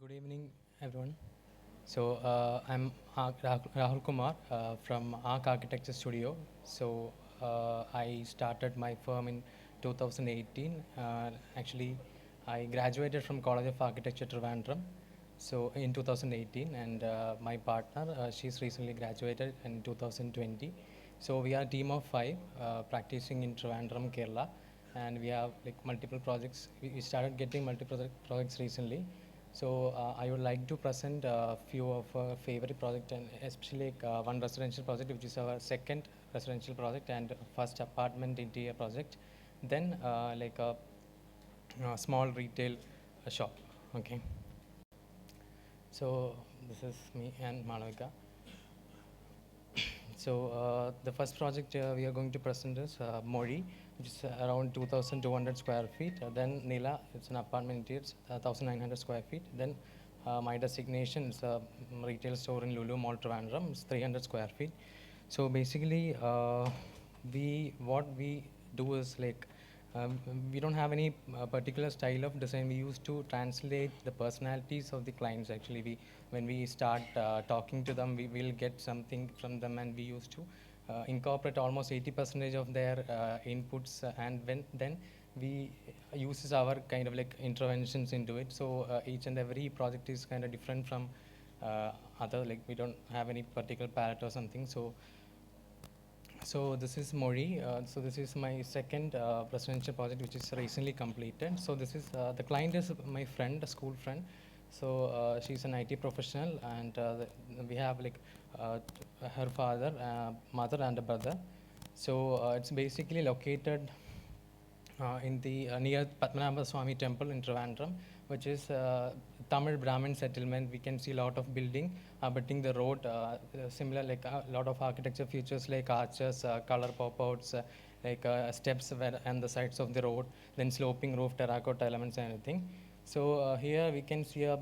Good evening, everyone. I'm Rahul Kumar from ARK Architecture Studio. I started my firm in 2018. Actually, I graduated from College of Architecture Trivandrum. So in 2018, and my partner, she's recently graduated in 2020. So we are a team of five practicing in Trivandrum, Kerala, and we have like multiple projects. We started getting multiple projects recently. I would like to present a few of our favorite projects, and especially one residential project, which is our second residential project and first apartment interior project. Then a small retail shop. Okay. So this is me and Malavika. The first project we are going to present is Mozhi, which is around 2,200 square feet. Then Nila, it's an apartment interior, it's 1,900 square feet. Then my designation is a retail store in Lulu Mall, Trivandrum. It's 300 square feet. So basically, what we do is like we don't have any particular style of design. We used to translate the personalities of the clients. Actually, when we start talking to them, we will get something from them, and we used to incorporate almost 80% of their inputs, and then we uses our kind of like interventions into it. So each and every project is kind of different from other. Like we don't have any particular palette or something. So this is Mozhi. So this is my second residential project, which is recently completed. So this is the client is my friend, a school friend. So she's an IT professional, and we have like uh, her father, mother, and a brother. So it's basically located in the near Padmanabha Swami temple in Trivandrum, which is Tamil Brahmin settlement. We can see a lot of building abutting the road, similar like a lot of architecture features like arches, color pop-outs, steps where and the sides of the road, then sloping roof, terracotta elements and everything. So here we can see a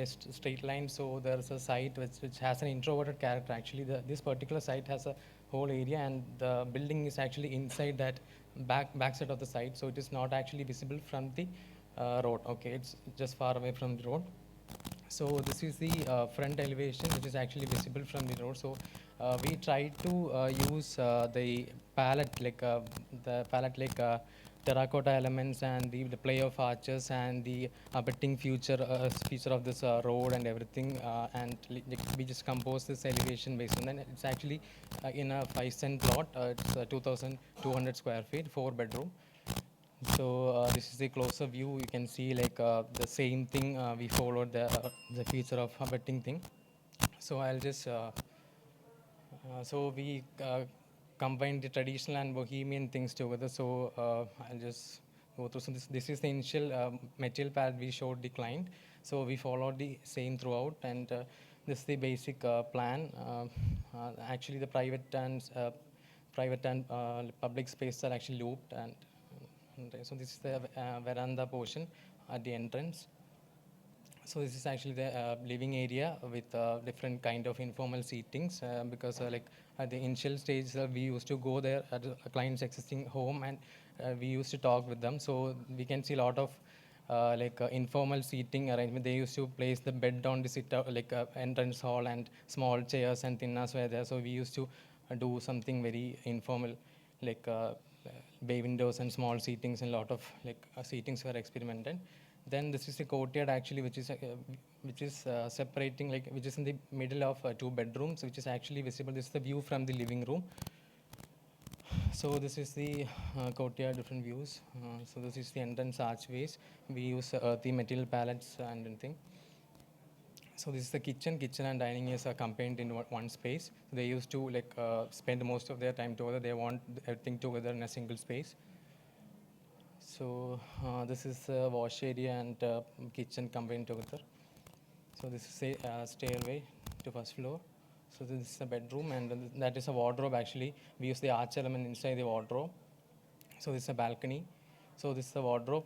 straight line. So there's a site which has an introverted character. Actually, this particular site has a whole area, and the building is actually inside that back side of the site. So it is not actually visible from the road. Okay, it's just far away from the road. So this is the front elevation, which is actually visible from the road. So we try to use the palette like terracotta elements and the play of arches and the abutting feature of this road and everything. We just compose this elevation based on that. It's actually in a 5 cent plot. It's 2,200 square feet, 4 bedroom. So this is the closer view. You can see like the same thing. We followed the feature of abutting thing. So I'll just so we combine the traditional and bohemian things together. So I'll just go through. So this is the initial material palette we showed the client. So we followed the same throughout, and this is the basic plan. Actually, the private and public spaces are actually looped, and so this is the veranda portion at the entrance. So this is actually the living area with different kind of informal seatings, because like at the initial stage we used to go there at a client's existing home, and we used to talk with them. So we can see a lot of informal seating arrangement. They used to place the bed on the sit out, entrance hall, and small chairs and tinnas were there. So we used to do something very informal, like bay windows and small seatings, and a lot of seatings were experimented. Then this is the courtyard actually, which is separating, like which is in the middle of 2 bedrooms, which is actually visible. This is the view from the living room. So this is the courtyard, different views. So this is the entrance archways. We use earthy material palettes and everything. So this is the kitchen. Kitchen and dining is combined in one space. They used to spend most of their time together. They want everything together in a single space. So this is the wash area and kitchen combined together. So this is a stairway to first floor. So this is a bedroom, and that is a wardrobe actually. We use the arch element inside the wardrobe. So this is a balcony. So this is the wardrobe.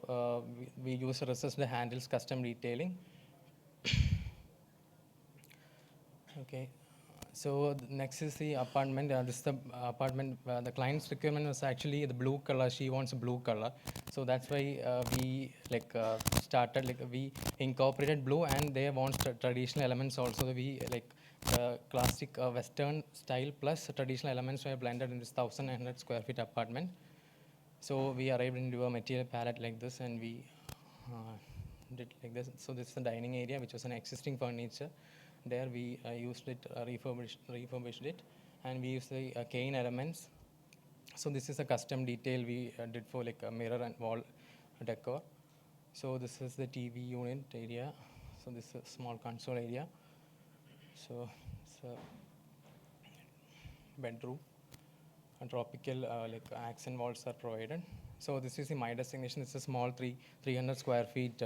We use recessed handles, custom detailing. Okay. So next is the apartment. This is the apartment. The client's requirement was actually the blue color. She wants a blue color, so that's why we started we incorporated blue, and they want traditional elements also. We classic Western style plus traditional elements were blended in this 1,900 square feet apartment. So we arrived into a material palette like this, and we did like this. So this is the dining area, which was an existing furniture. There we used it, refurbished it, and we used the cane elements. So this is a custom detail we did for like a mirror and wall decor. So this is the TV unit area. So this is a small console area. So it's a bedroom. And tropical accent walls are provided. So this is my destination. It's a small 300 square feet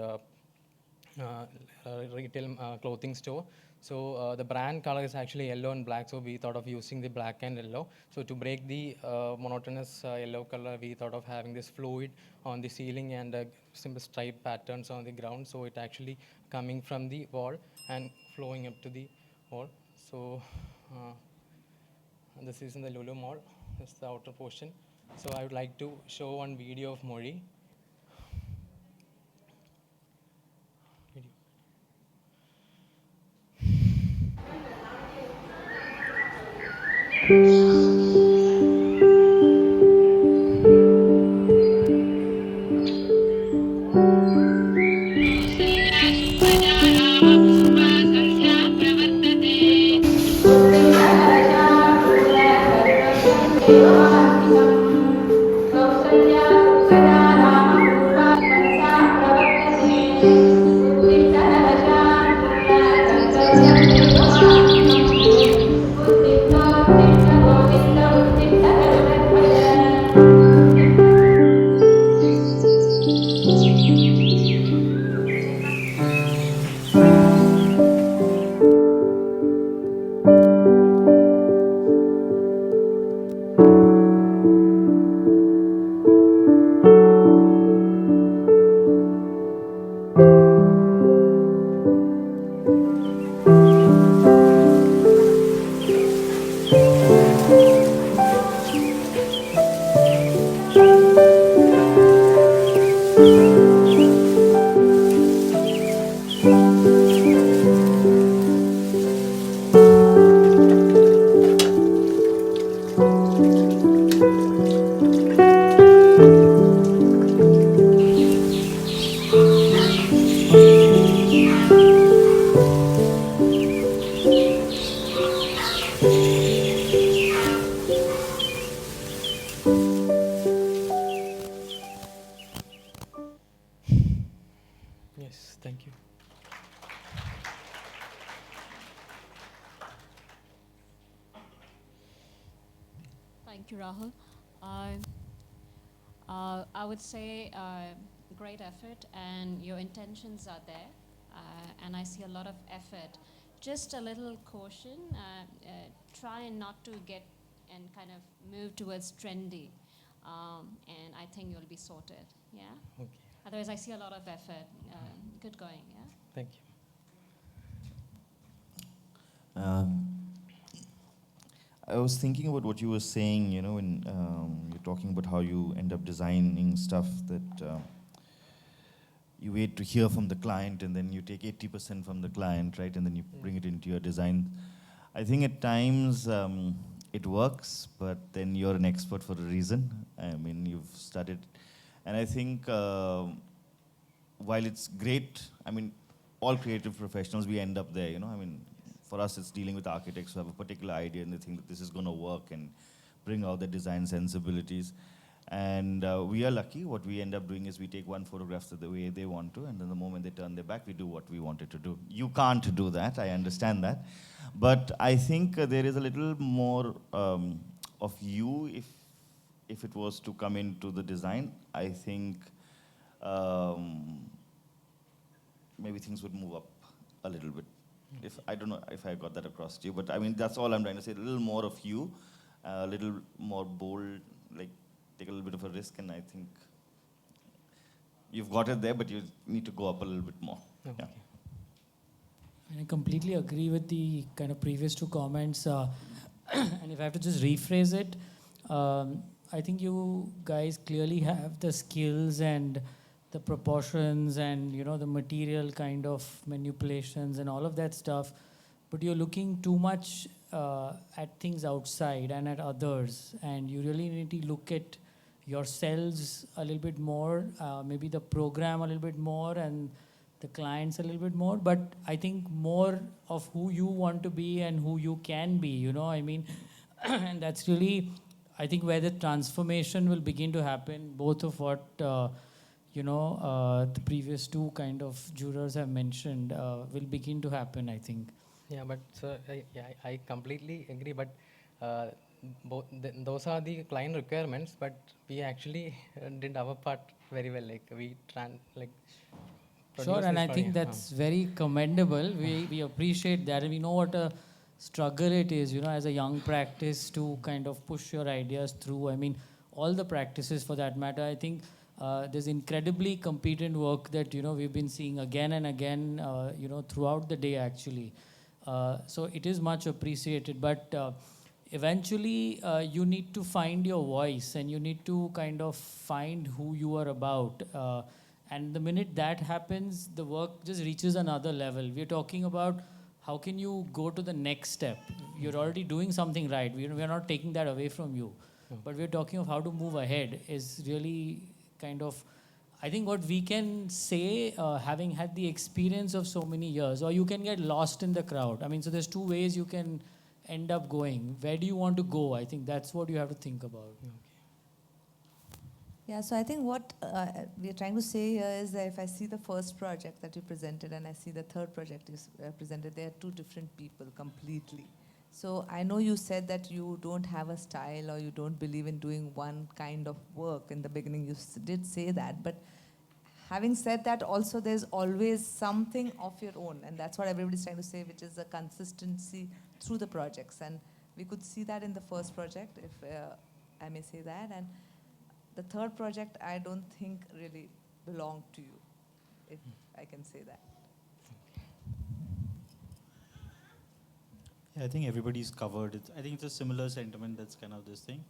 retail clothing store. So the brand color is actually yellow and black. So we thought of using the black and yellow. So to break the monotonous yellow color, we thought of having this fluid on the ceiling and simple stripe patterns on the ground. So it actually coming from the wall and flowing up to the wall. So this is in the Lulu Mall. This is the outer portion. So I would like to show one video of Mozhi. Video. Yes, thank you. Thank you, Rahul. I would say great effort, and your intentions are there, and I see a lot of effort. Just a little caution, try not to get and kind of move towards trendy, and I think you'll be sorted, yeah? Okay. Otherwise, I see a lot of effort. Good going, yeah? Thank you. I was thinking about what you were saying, when you're talking about how you end up designing stuff that you wait to hear from the client, and then you take 80% from the client, right? And then you bring it into your design. I think at times it works, but then you're an expert for a reason. I mean, you've studied. And I think while it's great, I mean, all creative professionals, we end up there, I mean, for us, it's dealing with architects who have a particular idea and they think that this is going to work and bring out the design sensibilities. And we are lucky. What we end up doing is we take one photograph the way they want to, and then the moment they turn their back, we do what we wanted to do. You can't do that, I understand that. But I think there is a little more of you if it was to come into the design. I think maybe things would move up a little bit. I don't know if I got that across to you, but I mean, that's all I'm trying to say. A little more of you, a little more bold, like take a little bit of a risk, and I think you've got it there, but you need to go up a little bit more. Okay. Yeah. And I completely agree with the kind of previous two comments. And if I have to just rephrase it, I think you guys clearly have the skills and the proportions and the material kind of manipulations and all of that stuff, but you're looking too much at things outside and at others, and you really need to look at yourselves a little bit more, maybe the program a little bit more, and the clients a little bit more, but I think more of who you want to be and who you can be, I mean, and that's really, I think, where the transformation will begin to happen, both of what, the previous two kind of jurors have mentioned will begin to happen, I think. Yeah, but sir, I completely agree. But those are the client requirements. But we actually did our part very well. Like Sure, produced and this I think product. that's very commendable. We appreciate that, and we know what a struggle it is, as a young practice to kind of push your ideas through. I mean, all the practices for that matter. I think there's incredibly competent work that we've been seeing again and again, throughout the day actually. So it is much appreciated, but eventually you need to find your voice and you need to kind of find who you are about. And the minute that happens, the work just reaches another level. We're talking about how can you go to the next step. You're already doing something right. We're not taking that away from you. But we're talking of how to move ahead is really kind of, I think what we can say, having had the experience of so many years, or you can get lost in the crowd. I mean, so there's two ways you can end up going. Where do you want to go? I think that's what you have to think about. Yeah, so I think what we're trying to say here is that if I see the first project that you presented and I see the third project you presented, they are two different people completely. So I know you said that you don't have a style or you don't believe in doing one kind of work. In the beginning you did say that, but having said that, also there's always something of your own, and that's what everybody's trying to say, which is a consistency through the projects. And we could see that in the first project, if I may say that. And the third project, I don't think really belonged to you, if I can say that. Yeah, I think everybody's covered. I think it's a similar sentiment. That's kind of this thing.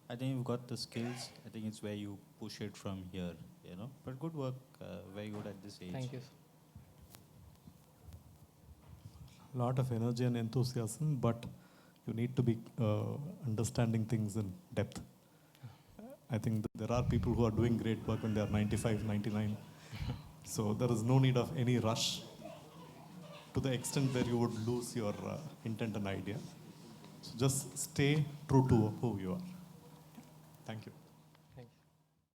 I think you've got the skills. I think it's where you push it from here, But good work, very good at this age. Thank you. Lot of energy and enthusiasm, but you need to be understanding things in depth. I think there are people who are doing great work when they are 95, 99. So there is no need of any rush to the extent where you would lose your intent and idea. So just stay true to who you are. Thank you.